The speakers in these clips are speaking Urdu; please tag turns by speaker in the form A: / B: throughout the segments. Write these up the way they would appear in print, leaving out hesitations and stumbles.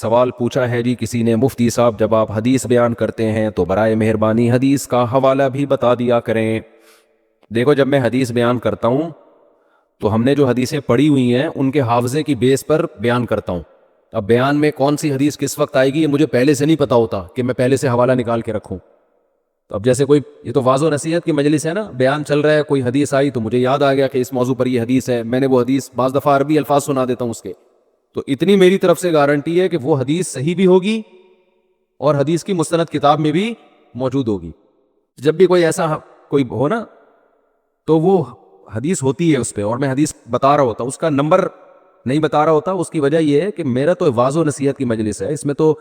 A: سوال پوچھا ہے جی کسی نے، مفتی صاحب جب آپ حدیث بیان کرتے ہیں تو برائے مہربانی حدیث کا حوالہ بھی بتا دیا کریں۔ دیکھو جب میں حدیث بیان کرتا ہوں تو ہم نے جو حدیثیں پڑھی ہوئی ہیں ان کے حافظے کی بیس پر بیان کرتا ہوں۔ اب بیان میں کون سی حدیث کس وقت آئے گی یہ مجھے پہلے سے نہیں پتا ہوتا کہ میں پہلے سے حوالہ نکال کے رکھوں۔ تو اب جیسے کوئی، یہ تو واضح و نصیحت کی مجلس ہے نا، بیان چل رہا ہے، کوئی حدیث آئی تو مجھے یاد آ گیا کہ اس موضوع پر یہ حدیث ہے، میں نے وہ حدیث بعض دفعہ عربی الفاظ سنا دیتا ہوں اس کے، تو اتنی میری طرف سے گارنٹی ہے کہ وہ حدیث صحیح بھی ہوگی اور حدیث کی مستند کتاب میں بھی موجود ہوگی۔ جب بھی کوئی ایسا کوئی ہو نا تو وہ حدیث ہوتی ہے اس پہ، اور میں حدیث بتا رہا ہوتا، اس کا نمبر نہیں بتا رہا ہوتا۔ اس کی وجہ یہ ہے کہ میرا تو واضح و نصیحت کی مجلس ہے، اس میں تو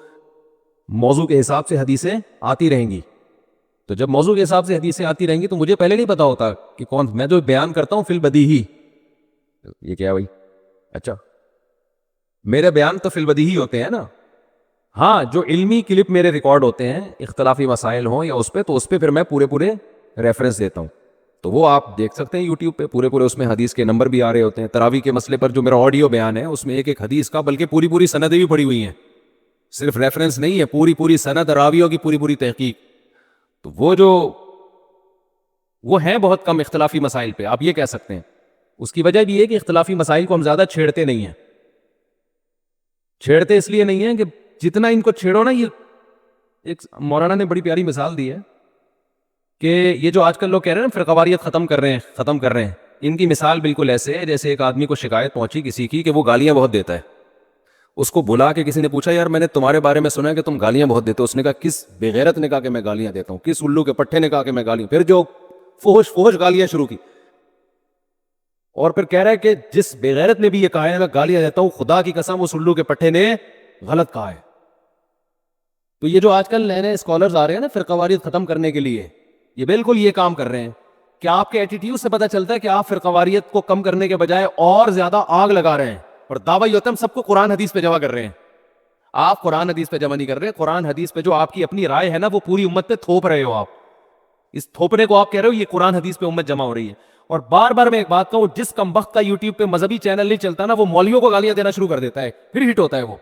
A: موضوع کے حساب سے حدیثیں آتی رہیں گی، تو جب موضوع کے حساب سے حدیثیں آتی رہیں گی تو مجھے پہلے نہیں پتا ہوتا کہ کون، میں جو بیان کرتا ہوں فی البدیہی، یہ کیا بھائی، اچھا میرے بیان تو فی البدیہی ہوتے ہیں نا، ہاں جو علمی کلپ میرے ریکارڈ ہوتے ہیں اختلافی مسائل ہوں یا اس پہ، تو اس پہ پھر میں پورے ریفرنس دیتا ہوں، تو وہ آپ دیکھ سکتے ہیں یوٹیوب پہ پورے اس میں حدیث کے نمبر بھی آ رہے ہوتے ہیں۔ تراویح کے مسئلے پر جو میرا آڈیو بیان ہے اس میں ایک حدیث کا بلکہ پوری سندیں بھی پڑی ہوئی ہیں، صرف ریفرنس نہیں ہے، پوری سند راویوں کی پوری تحقیق۔ تو وہ ہیں بہت کم اختلافی مسائل پہ، آپ یہ کہہ سکتے ہیں۔ اس کی وجہ بھی یہ کہ اختلافی مسائل کو ہم زیادہ چھیڑتے نہیں ہیں، چھیڑتے اس لیے نہیں ہیں کہ جتنا ان کو چھیڑو نا، یہ ایک مولانا نے بڑی پیاری مثال دی ہے کہ یہ جو آج کل لوگ کہہ رہے ہیں نا فرقواریت ختم کر رہے ہیں، ان کی مثال بالکل ایسے ہے جیسے ایک آدمی کو شکایت پہنچی کسی کی کہ وہ گالیاں بہت دیتا ہے، اس کو بلا کے کسی نے پوچھا یار میں نے تمہارے بارے میں سنا ہے کہ تم گالیاں بہت دیتے ہو، اس نے کہا کس بغیرت نے کہا کہ میں گالیاں دیتا ہوں، کس الو کے پٹھے نے کہا کہ میں گالیاں، پھر جو فحش گالیاں شروع کی، اور پھر کہہ رہا ہے کہ جس بغیرت نے بھی یہ کہا ہے میں گالیاں دیتا ہوں، خدا کی قسم اس الو کے پٹھے نے غلط کہا ہے۔ تو یہ جو آج کل نئے اسکالرز آ رہے ہیں نا فرقواریت ختم کرنے کے لیے، یہ بالکل یہ کام کر رہے ہیں کہ آپ کے ایٹیٹیوڈ سے پتہ چلتا ہے کہ آپ فرقواریت کو کم کرنے کے بجائے اور زیادہ آگ لگا رہے ہیں، اور دعویٰ یہ ہوتا ہے ہم سب کو قرآن حدیث پہ جمع کر رہے ہیں۔ آپ قرآن حدیث پہ جمع نہیں کر رہے، قرآن حدیث پہ جو آپ کی اپنی رائے ہے نا وہ پوری امت پہ تھوپ رہے ہو آپ، اس تھوپنے کو آپ کہہ رہے ہو یہ قرآن حدیث پہ امت جمع ہو رہی ہے۔ اور بار بار میں ایک بات کہوں، جس کم وقت کا یوٹیوب پہ مذہبی چینل نہیں چلتا نا وہ مولویوں کو گالیاں دینا شروع کر دیتا ہے، پھر ہٹ ہوتا ہے وہ،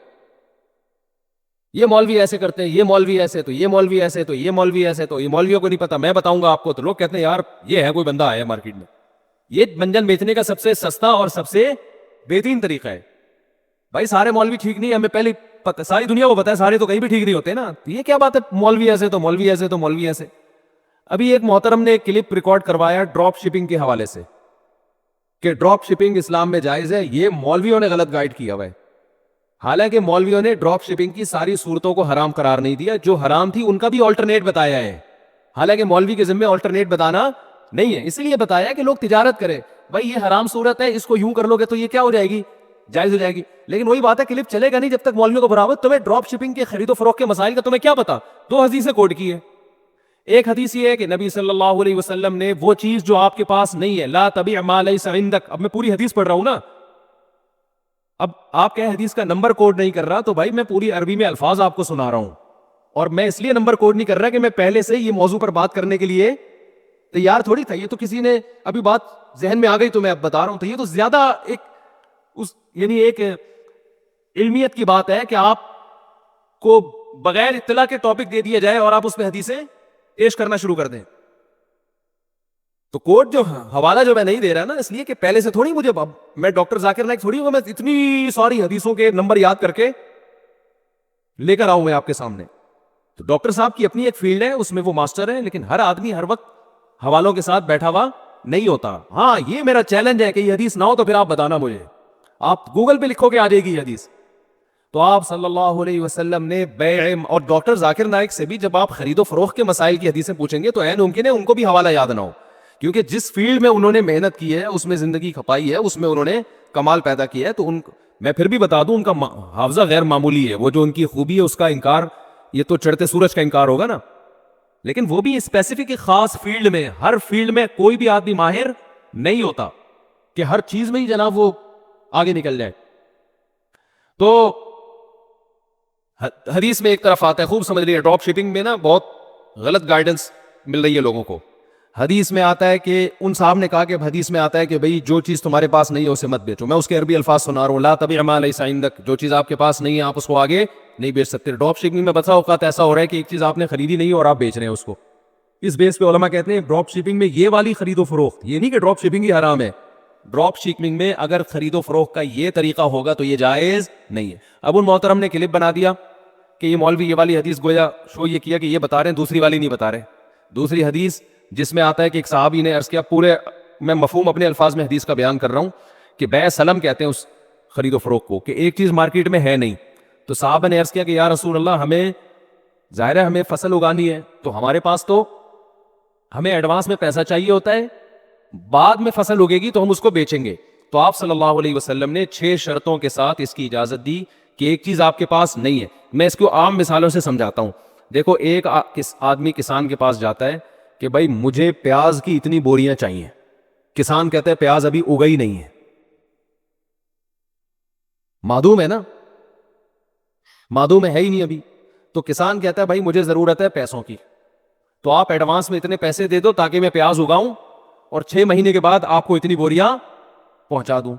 A: یہ مولوی ایسے کرتے ہیں، یہ مولوی ایسے، تو یہ مولوی ایسے، تو یہ مولوی ایسے، تو یہ مولویوں کو نہیں پتا، میں بتاؤں گا آپ کو، تو لوگ کہتے ہیں یار یہ ہے کوئی بندہ آیا مارکیٹ میں۔ یہ منجن بیچنے کا سب سے سستا اور سب سے بہترین طریقہ ہے۔ بھائی سارے مولوی ٹھیک نہیں ہے، ہمیں پہلے ساری دنیا کو پتا ہے، سارے تو کہیں بھی ٹھیک نہیں ہوتے نا، تو یہ کیا بات ہے مولوی ایسے تو مولوی ایسے تو مولوی ایسے۔ ابھی ایک محترم نے ایک کلپ ریکارڈ کروایا ڈراپ شپنگ کے حوالے سے کہ ڈراپ شپنگ اسلام میں جائز ہے، یہ مولویوں نے غلط گائیڈ کیا ہوا ہے۔ حالانکہ مولویوں نے ڈراپ شپنگ کی ساری صورتوں کو حرام قرار نہیں دیا، جو حرام تھی ان کا بھی آلٹرنیٹ بتایا ہے، حالانکہ مولوی کے ذمہ آلٹرنیٹ بتانا نہیں ہے، اس لیے بتایا کہ لوگ تجارت کرے، بھائی یہ حرام صورت ہے، اس کو یوں کر لو گے تو یہ کیا ہو جائے گی، جائز ہو جائے گی۔ لیکن وہی بات ہے کلپ چلے گا نہیں جب تک مولویوں کو برابر، تمہیں ڈراپ شپنگ کے خرید و فروخت کے مسائل کا تمہیں کیا پتا؟ دو حدیثیں کوٹ کی ہے، ایک حدیث یہ ہے کہ نبی صلی اللہ علیہ وسلم نے وہ چیز جو آپ کے پاس نہیں ہے، لا تبیع ما لیس عندک، اب میں پوری حدیث پڑھ رہا ہوں نا، اب آپ کہیں حدیث کا نمبر کوڈ نہیں کر رہا، تو بھائی میں پوری عربی میں الفاظ آپ کو سنا رہا ہوں، اور میں اس لیے نمبر کوڈ نہیں کر رہا کہ میں پہلے سے یہ موضوع پر بات کرنے کے لیے تیار تھوڑی تھا، یہ تو کسی نے ابھی بات ذہن میں آ گئی تو میں اب بتا رہا ہوں، تو یہ تو زیادہ ایک علمیت کی بات ہے کہ آپ کو بغیر اطلاع کے ٹاپک دے دیا جائے اور آپ اس پہ حدیثیں پیش کرنا شروع کر دیں۔ تو کوڈ جو حوالہ جو میں نہیں دے رہا نا، اس لیے کہ پہلے سے تھوڑی مجھے، میں ڈاکٹر ذاکر نائک تھوڑی ہوں، میں اتنی ساری حدیثوں کے نمبر یاد کر کے لے کر آؤں میں آپ کے سامنے۔ تو ڈاکٹر صاحب کی اپنی ایک فیلڈ ہے، اس میں وہ ماسٹر ہے، لیکن ہر آدمی ہر وقت حوالوں کے ساتھ بیٹھا ہوا نہیں ہوتا۔ ہاں یہ میرا چیلنج ہے کہ یہ حدیث نہ ہو تو پھر آپ بتانا مجھے، آپ گوگل پہ لکھو کہ آ جائے گی یہ حدیث۔ تو آپ صلی اللہ علیہ وسلم نے بیع، اور ڈاکٹر ذاکر نائک سے بھی جب آپ خرید و فروخت کے مسائل کی حدیثیں پوچھیں گے تو عین ممکن ہے ان کو بھی حوالہ یاد نہ ہو، کیونکہ جس فیلڈ میں انہوں نے محنت کی ہے، اس میں زندگی کھپائی ہے، اس میں انہوں نے کمال پیدا کیا ہے، تو میں پھر بھی بتا دوں ان کا حافظہ غیر معمولی ہے، وہ جو ان کی خوبی ہے اس کا انکار، یہ تو چڑھتے سورج کا انکار ہوگا نا، لیکن وہ بھی اسپیسیفک خاص فیلڈ میں، ہر فیلڈ میں کوئی بھی آدمی ماہر نہیں ہوتا کہ ہر چیز میں ہی جناب وہ آگے نکل جائے۔ تو حدیث میں ایک طرف آتا ہے، خوب سمجھ لیے، ڈراپ شپنگ میں نا بہت غلط گائیڈنس مل رہی ہے لوگوں کو۔ حدیث میں آتا ہے کہ ان صاحب نے کہا کہ حدیث میں آتا ہے کہ بھئی جو چیز تمہارے پاس نہیں ہے اسے مت بیچو. میں اس کے عربی الفاظ سنا رہا ہوں, لا تبع ما لیس عندک, جو چیز آپ کے پاس نہیں ہے آپ اس کو آگے نہیں بیچ سکتے. ڈراپ شپنگ میں بسا اوقات ایسا ہو رہا ہے کہ ایک چیز آپ نے خریدی نہیں اور آپ بیچ رہے ہیں اس کو. اس بیس پہ علماء کہتے ہیں ڈراپ شپنگ میں یہ والی خرید و فروخت, یہ نہیں کہ ڈراپ شپنگ ہی حرام ہے, ڈراپ شپنگ میں اگر خرید و فروخت کا یہ طریقہ ہوگا تو یہ جائز نہیں ہے. اب ان محترم نے کلپ بنا دیا کہ یہ مولوی یہ والی حدیث گویا شو یہ کیا کہ یہ بتا رہے ہیں, دوسری والی نہیں بتا رہے. دوسری حدیث جس میں آتا ہے کہ ایک صحابی نے عرض کیا, پورے میں مفہوم اپنے الفاظ میں حدیث کا بیان کر رہا ہوں, کہ بیع سلم کہتے ہیں اس خرید و فروخت کو, کہ ایک چیز مارکیٹ میں ہے نہیں, تو صحابہ نے عرض کیا کہ یا رسول اللہ ہمیں ظاہر ہے ہمیں فصل اگانی ہے, تو ہمارے پاس تو ہمیں ایڈوانس میں پیسہ چاہیے ہوتا ہے, بعد میں فصل اگے گی تو ہم اس کو بیچیں گے. تو آپ صلی اللہ علیہ وسلم نے 6 شرطوں کے ساتھ اس کی اجازت دی کہ ایک چیز آپ کے پاس نہیں ہے. میں اس کو عام مثالوں سے سمجھاتا ہوں. دیکھو ایک آدمی کسان کے پاس جاتا ہے کہ بھائی مجھے پیاز کی اتنی بوریاں چاہیے. کسان کہتا ہے پیاز ابھی اگا ہی نہیں ہے, معدوم ہے نا, معدوم ہے ہی نہیں ابھی. تو کسان کہتا ہے بھائی مجھے ضرورت ہے پیسوں کی, تو آپ ایڈوانس میں اتنے پیسے دے دو تاکہ میں پیاز اگاؤں اور 6 مہینے کے بعد آپ کو اتنی بوریاں پہنچا دوں.